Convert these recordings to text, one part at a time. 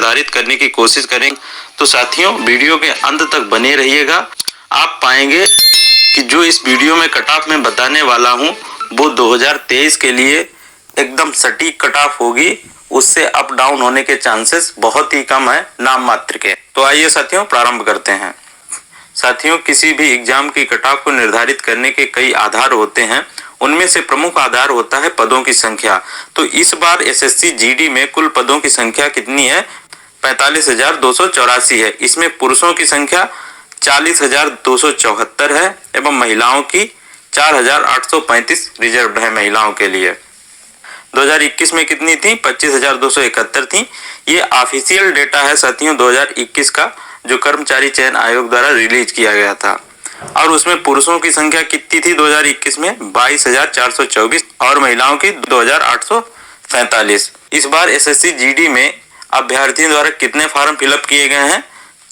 निर्धारित करने की कोशिश करेंगे। तो साथियों वीडियो के अंत तक बने रहिएगा। आप पाएंगे कि जो इस वीडियो में कट ऑफ मैं बताने वाला हूं वो 2023 के लिए एकदम सटीक कट ऑफ होगी। उससे अप डाउन होने के चांसेस बहुत ही कम है, नाम मात्र के। तो आइए साथियों प्रारंभ करते हैं। साथियों किसी भी एग्जाम की कट ऑफ को निर्धारित करने के कई आधार होते हैं। उनमें से प्रमुख आधार होता है पदों की संख्या। तो इस बार एसएससी जीडी में कुल पदों की संख्या कितनी है? 45,284 है। इसमें पुरुषों की संख्या 40,274 है एवं महिलाओं की 4,835 रिजर्व्ड है महिलाओं के लिए। 2021 में कितनी थी? 25,271 थी। ये ऑफिशियल डेटा है साथियों 2021 का, जो कर्मचारी चयन आयोग द्वारा रिलीज किया गया था। और उसमें पुरुषों की संख्या कितनी थी 2021 में? 22,424 और महिलाओं की 2,847। इस बार एसएससी जीडी में अभ्यर्थियों द्वारा कितने फॉर्म फिलअप किए गए हैं?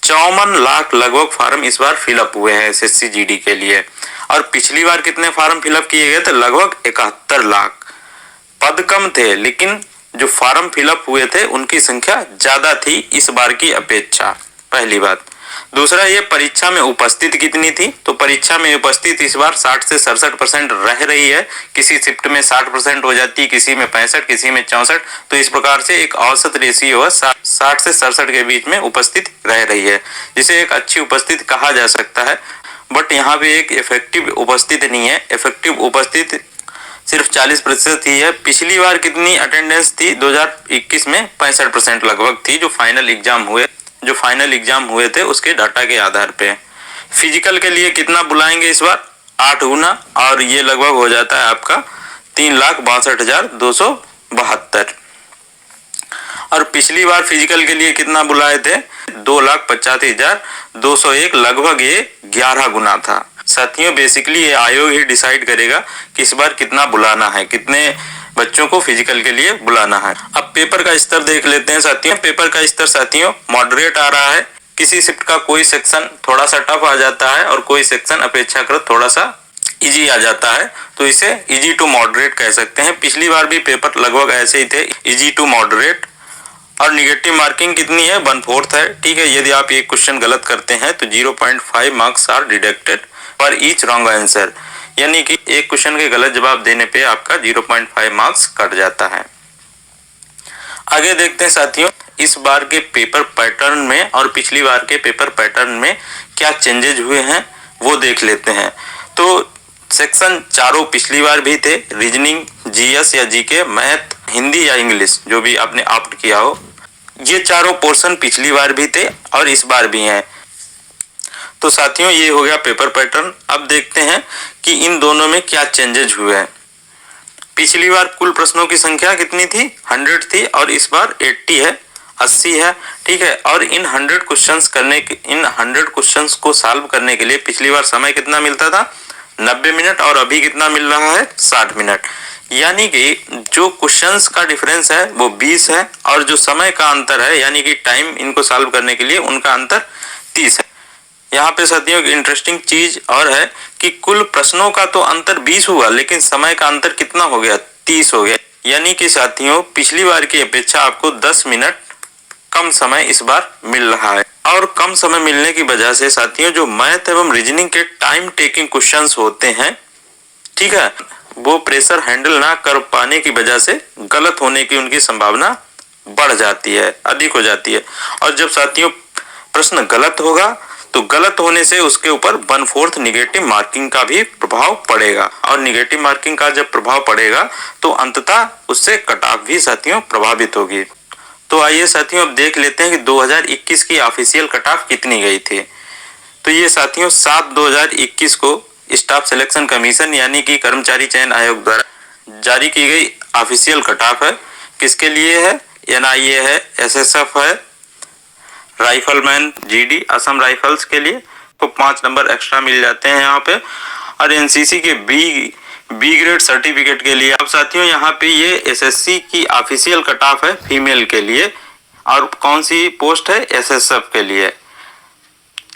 54 लाख लगभग फॉर्म इस बार फिलअप हुए हैं एसएससी जीडी के लिए। और पिछली बार कितने फॉर्म फिलअप किए गए थे? लगभग 71 लाख। पद कम थे लेकिन जो फॉर्म फिलअप हुए थे उनकी संख्या ज्यादा थी इस बार की अपेक्षा, पहली बात। दूसरा, ये परीक्षा में उपस्थित कितनी थी? तो परीक्षा में उपस्थित इस बार 60 से 67% रह रही है। किसी शिफ्ट में 60% हो जाती है, किसी में 65, किसी में 64। तो इस प्रकार से एक औसत रेशियो है 60 से 67 के बीच में उपस्थित रह रही है, जिसे एक अच्छी उपस्थिति कहा जा सकता है। बट यहाँ पे एक इफेक्टिव उपस्थिति नहीं है। इफेक्टिव उपस्थिति सिर्फ 40% ही है। पिछली बार कितनी अटेंडेंस थी? 2021 में 65% लगभग थी, जो फाइनल एग्जाम हुए थे उसके डाटा के आधार पे। फिजिकल के लिए कितना बुलाएंगे इस बार? 8 गुना, और ये लगभग हो जाता है आपका 3,62,272। और पिछली बार फिजिकल के लिए कितना बुलाए थे? 2,85,201, लगभग ये 11 गुना था। साथियों बेसिकली ये आयोग ही डिसाइड करेगा कि इस बार कितना बुलाना है, कितने बच्चों को फिजिकल के लिए बुलाना है। अब पेपर का स्तर देख लेते हैं साथियों। पेपर का स्तर साथियों मॉडरेट आ रहा है। किसी शिफ्ट का कोई सेक्शन थोड़ा सा टफ आ जाता है और कोई सेक्शन अपेक्षाकृत थोड़ा सा इजी आ जाता है, तो इसे इजी टू मॉडरेट कह सकते हैं। पिछली बार भी पेपर लगभग ऐसे ही थे, इजी टू मॉडरेट। और निगेटिव मार्किंग कितनी है? 1/4 है। ठीक है, यदि आप एक क्वेश्चन गलत करते हैं तो 0.5 marks are deducted for each wrong answer, यानी कि एक क्वेश्चन के गलत जवाब देने पे आपका 0.5 मार्क्स कट जाता है। आगे देखते हैं साथियों इस बार के पेपर पैटर्न में और पिछली बार के पेपर पैटर्न में क्या चेंजेज हुए हैं वो देख लेते हैं। तो सेक्शन चारों पिछली बार भी थे, रीजनिंग, जीएस या जीके, मैथ, हिंदी या इंग्लिश, जो भी आपने ऑप्ट किया हो। ये चारों पोर्शन पिछली बार भी थे और इस बार भी हैं। तो साथियों ये हो गया पेपर पैटर्न। अब देखते हैं कि इन दोनों में क्या चेंजेज हुए हैं। पिछली बार कुल प्रश्नों की संख्या कितनी थी? 100 थी और इस बार 80 है, 80 है। ठीक है, और इन 100 क्वेश्चंस को सॉल्व करने के लिए पिछली बार समय कितना मिलता था? 90 मिनट, और अभी कितना मिल रहा है? 60 मिनट। यानी कि जो क्वेश्चंस का डिफरेंस है वो 20 है और जो समय का अंतर है यानी कि टाइम इनको सॉल्व करने के लिए उनका अंतर 30 है। यहाँ पे साथियों की इंटरेस्टिंग चीज और है कि कुल प्रश्नों का तो अंतर 20 हुआ लेकिन समय का अंतर कितना हो गया? 30 हो गया। यानी कि साथियों पिछली बार की अपेक्षा आपको 10 मिनट कम समय इस बार मिल रहा है। और कम समय मिलने की वजह से साथियों जो मैथ एवं रीजनिंग के टाइम टेकिंग क्वेश्चंस होते हैं, ठीक है, वो प्रेशर हैंडल ना कर पाने की वजह से गलत होने की उनकी संभावना बढ़ जाती है, अधिक हो जाती है। और जब साथियों प्रश्न गलत होगा तो गलत होने से उसके ऊपर 1/4 निगेटिव मार्किंग का भी प्रभाव पड़ेगा, और निगेटिव मार्किंग का जब प्रभाव पड़ेगा तो अंततः उससे कट ऑफ भी साथियों प्रभावित होगी। तो आइए साथियों अब देख लेते हैं कि 2021 की ऑफिशियल कट ऑफ कितनी गई थी। तो ये साथियों 7/2021 को स्टाफ सिलेक्शन कमीशन यानी कि कर्मचारी चयन आयोग द्वारा जारी की गई ऑफिशियल कट ऑफ है। किसके लिए है? एनआईए है, एसएसएफ है, राइफलमैन जीडी असम राइफल्स के लिए तो 5 नंबर एक्स्ट्रा मिल जाते हैं यहाँ पे। और एनसीसी के बी ग्रेड सर्टिफिकेट के लिए। अब साथियों यहाँ पे ये एसएससी की ऑफिशियल कट ऑफ है फीमेल के लिए। और कौन सी पोस्ट है? एसएसएफ के लिए।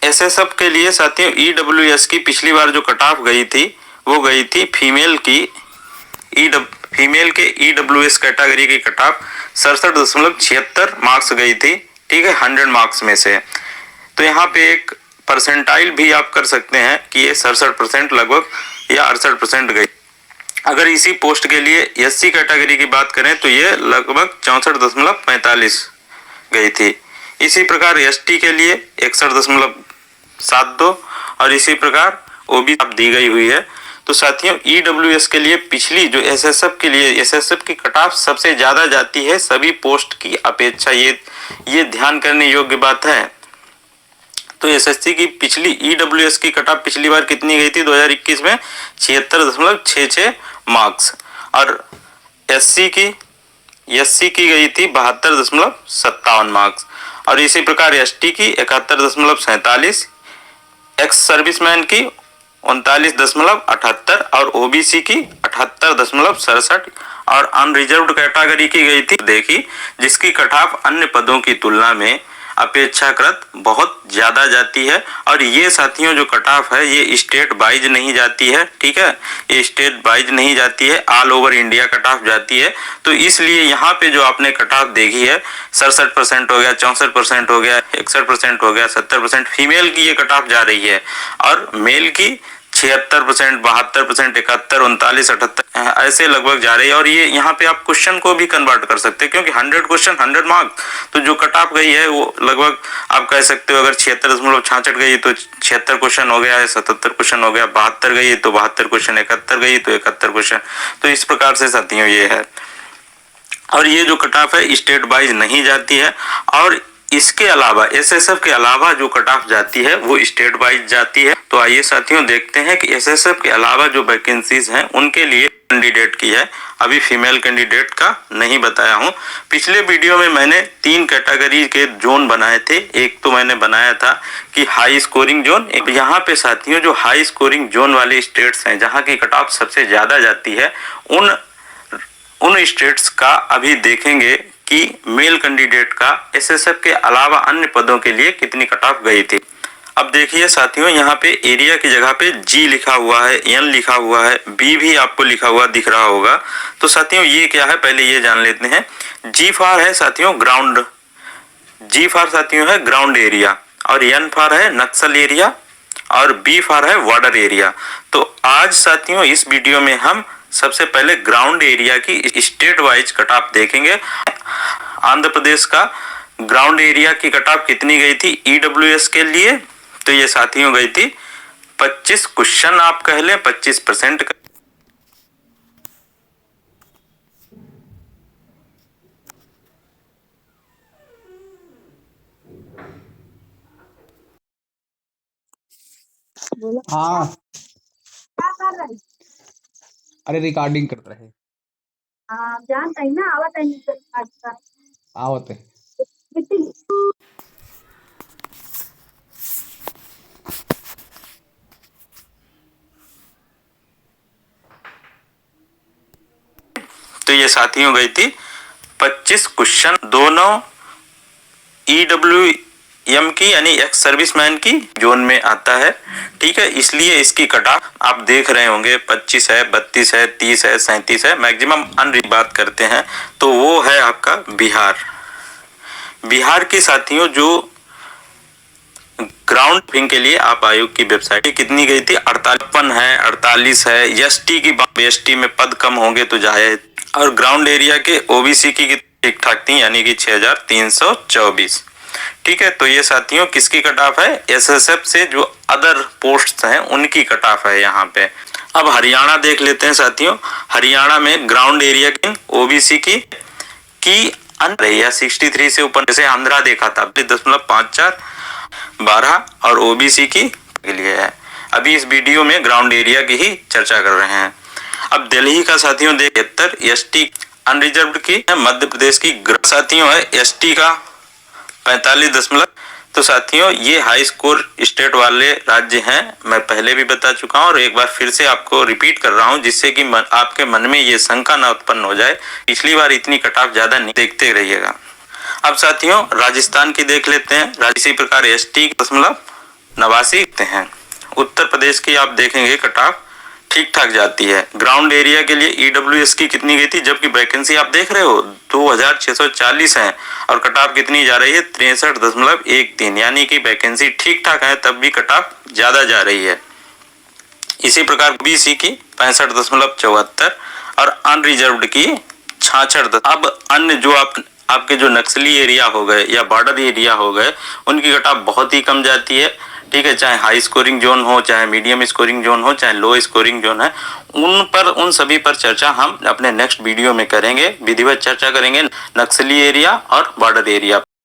एसएसएफ के लिए साथियों ईडब्ल्यूएस की पिछली बार जो कट ऑफ गई थी वो गई थी फीमेल के ईडब्ल्यूएस कैटेगरी की कट ऑफ 67.76 मार्क्स गई थी। ठीक है, 100 मार्क्स में से। तो यहाँ पे एक परसेंटाइल भी आप कर सकते हैं कि ये 67% लगभग या 68% गई। अगर इसी पोस्ट के लिए एससी कैटेगरी की बात करें तो ये लगभग 64.45 गई थी। इसी प्रकार एसटी के लिए 61.72 और इसी प्रकार ओबी दी गई हुई है। तो साथियों ईडब्ल्यूएस के लिए पिछली जो एसएसएफ के लिए एसएसएफ की कट ऑफ सबसे ज्यादा जाती है सभी पोस्ट की अपेक्षा, ये ध्यान करने योग्य बात है। तो एसएससी की पिछली ईडब्ल्यूएस की कट ऑफ पिछली बार कितनी गई थी 2021 में 76.66 मार्क्स और एससी की गई थी 72.57 मार्क्स और इसी प्रकार एसटी की 71.47, एक्स सर्विसमैन की 39.78 और ओबीसी की 78.67 और अनरिजर्व्ड कैटेगरी की गई थी देखी, जिसकी कट ऑफ अन्य पदों की तुलना में अपेक्षाकृत बहुत ज्यादा जाती है। और ये साथियों जो कट ऑफ है ये स्टेट वाइज नहीं जाती है, ठीक है, ये स्टेट वाइज नहीं जाती है, all over India cut off जाती है। तो इसलिए यहाँ पे जो आपने कट ऑफ देखी है 67% हो गया, 64% हो गया, 61% हो गया, 70%, फीमेल की ये कट ऑफ जा रही है और मेल की 76%, 72%, 71, 39, 78 ऐसे लगभग जा रही है। और ये यहाँ पे आप क्वेश्चन को भी कन्वर्ट कर सकते हैं क्योंकि 100 क्वेश्चन 100 मार्क्स, तो जो कट ऑफ गई है वो लगभग आप कह सकते हो अगर 76.66 गई तो 76 क्वेश्चन हो गया है, 77 क्वेश्चन हो गया, 72 गई तो 72 क्वेश्चन, 71 गई तो 71 क्वेश्चन। तो इस प्रकार से साथियों ये है और ये जो कट ऑफ है स्टेट वाइज नहीं जाती है और इसके अलावा एसएसएफ के अलावा जो कट ऑफ जाती है वो स्टेट वाइज जाती है। तो आइए साथियों देखते हैं कि एसएसएफ के अलावा जो वैकेंसीज हैं उनके लिए कैंडिडेट की है। अभी फीमेल कैंडिडेट का नहीं बताया हूं। पिछले वीडियो में मैंने 3 कैटेगरी के जोन बनाए थे। एक तो मैंने बनाया था कि हाई स्कोरिंग जोन, यहाँ पे साथियों जो हाई स्कोरिंग जोन वाले स्टेट्स हैं जहाँ की कट ऑफ सबसे ज्यादा जाती है उन स्टेट्स का अभी देखेंगे कि मेल कैंडिडेट का एसएसएफ के अलावा अन्य पदों के लिए कितनी कट ऑफ गई थी। अब देखिए साथियों यहाँ पे एरिया की जगह पे जी लिखा हुआ है, एन लिखा हुआ है, बी भी आपको लिखा हुआ दिख रहा होगा। तो साथियों ये क्या है पहले ये जान लेते हैं। जी फॉर है साथियों ग्राउंड, जी फॉर साथियों है ग्राउंड एरिया और एन फॉर है नक्सल एरिया और बी फॉर है बॉर्डर एरिया। तो आज साथियों इस वीडियो में हम सबसे पहले ग्राउंड एरिया की स्टेट वाइज कट ऑफ देखेंगे। आंध्र प्रदेश का ग्राउंड एरिया की कट ऑफ कितनी गई थी ईडब्ल्यूएस के लिए, तो ये साथियों गई थी 25 क्वेश्चन, आप कह लें 25%। हाँ, क्या कर रहे? अरे रिकॉर्डिंग करत रहे जानता ही ना आवत है आज का आवत है। मीटिंग। तो ये साथियों गई थी 25 क्वेश्चन, दोनों ईडब्ल्यूएम की यानी एक्स सर्विसमैन की जोन में आता है, ठीक है। इसलिए इसकी कट ऑफ आप देख रहे होंगे 25 है, 32 है, 30 है, 37 है, मैक्सिमम अन बात करते हैं तो वो है आपका बिहार। बिहार की साथियों जो ग्राउंड फिंग के लिए आप आयोग की वेबसाइट कितनी गई थी 48 है, 48 है। एसटी की एसटी में पद कम होंगे तो जाए और ग्राउंड एरिया के ओबीसी की ठीक ठाक थी यानी कि 6324, ठीक है। तो ये साथियों किसकी कट ऑफ है एसएसएफ से जो अदर पोस्ट्स हैं उनकी कट ऑफ है यहाँ पे। अब हरियाणा देख लेते हैं साथियों। हरियाणा में ग्राउंड एरिया की ओबीसी की या 63 से ऊपर, जैसे आंध्रा देखा था 50.54 12 और ओबीसी की लिए है। अभी इस वीडियो में ग्राउंड एरिया की ही चर्चा कर रहे हैं। अब दिल्ली का साथियों देख 73 एसटी अनरिजर्व्ड की है। मध्य प्रदेश की साथियों है एसटी का 45 तो साथियों ये हाई स्कोर स्टेट वाले राज्य हैं, मैं पहले भी बता चुका हूं और एक बार फिर से आपको रिपीट कर रहा हूं जिससे कि आपके मन में ये शंका ना उत्पन्न हो जाए। पिछली बार इतनी कट ऑफ ज्यादा नहीं, देखते रहिएगा। अब साथियों राजस्थान की देख लेते हैं। इसी प्रकार एसटी 89 हैं। उत्तर प्रदेश की आप देखेंगे कट ऑफ ठीक ठाक जाती है। ग्राउंड एरिया के लिए ईडब्ल्यूएस की कितनी गई थी, जबकि वैकेंसी आप देख रहे हो 2640 है और कट ऑफ कितनी जा रही है 63.13, यानी कि वैकेंसी ठीक ठाक है तब भी कट ऑफ ज्यादा जा रही है। इसी प्रकार बीसी की 65.74 और अनरिजर्व्ड की 66। अब अन्य जो आपके जो नक्सली एरिया हो गए या बॉर्डर एरिया हो गए उनकी कट ऑफ बहुत ही कम जाती है। ठीक है, चाहे हाई स्कोरिंग जोन हो, चाहे मीडियम स्कोरिंग जोन हो, चाहे लो स्कोरिंग जोन है, उन सभी पर चर्चा हम अपने नेक्स्ट वीडियो में करेंगे। विधिवत चर्चा करेंगे नक्सली एरिया और बॉर्डर एरिया।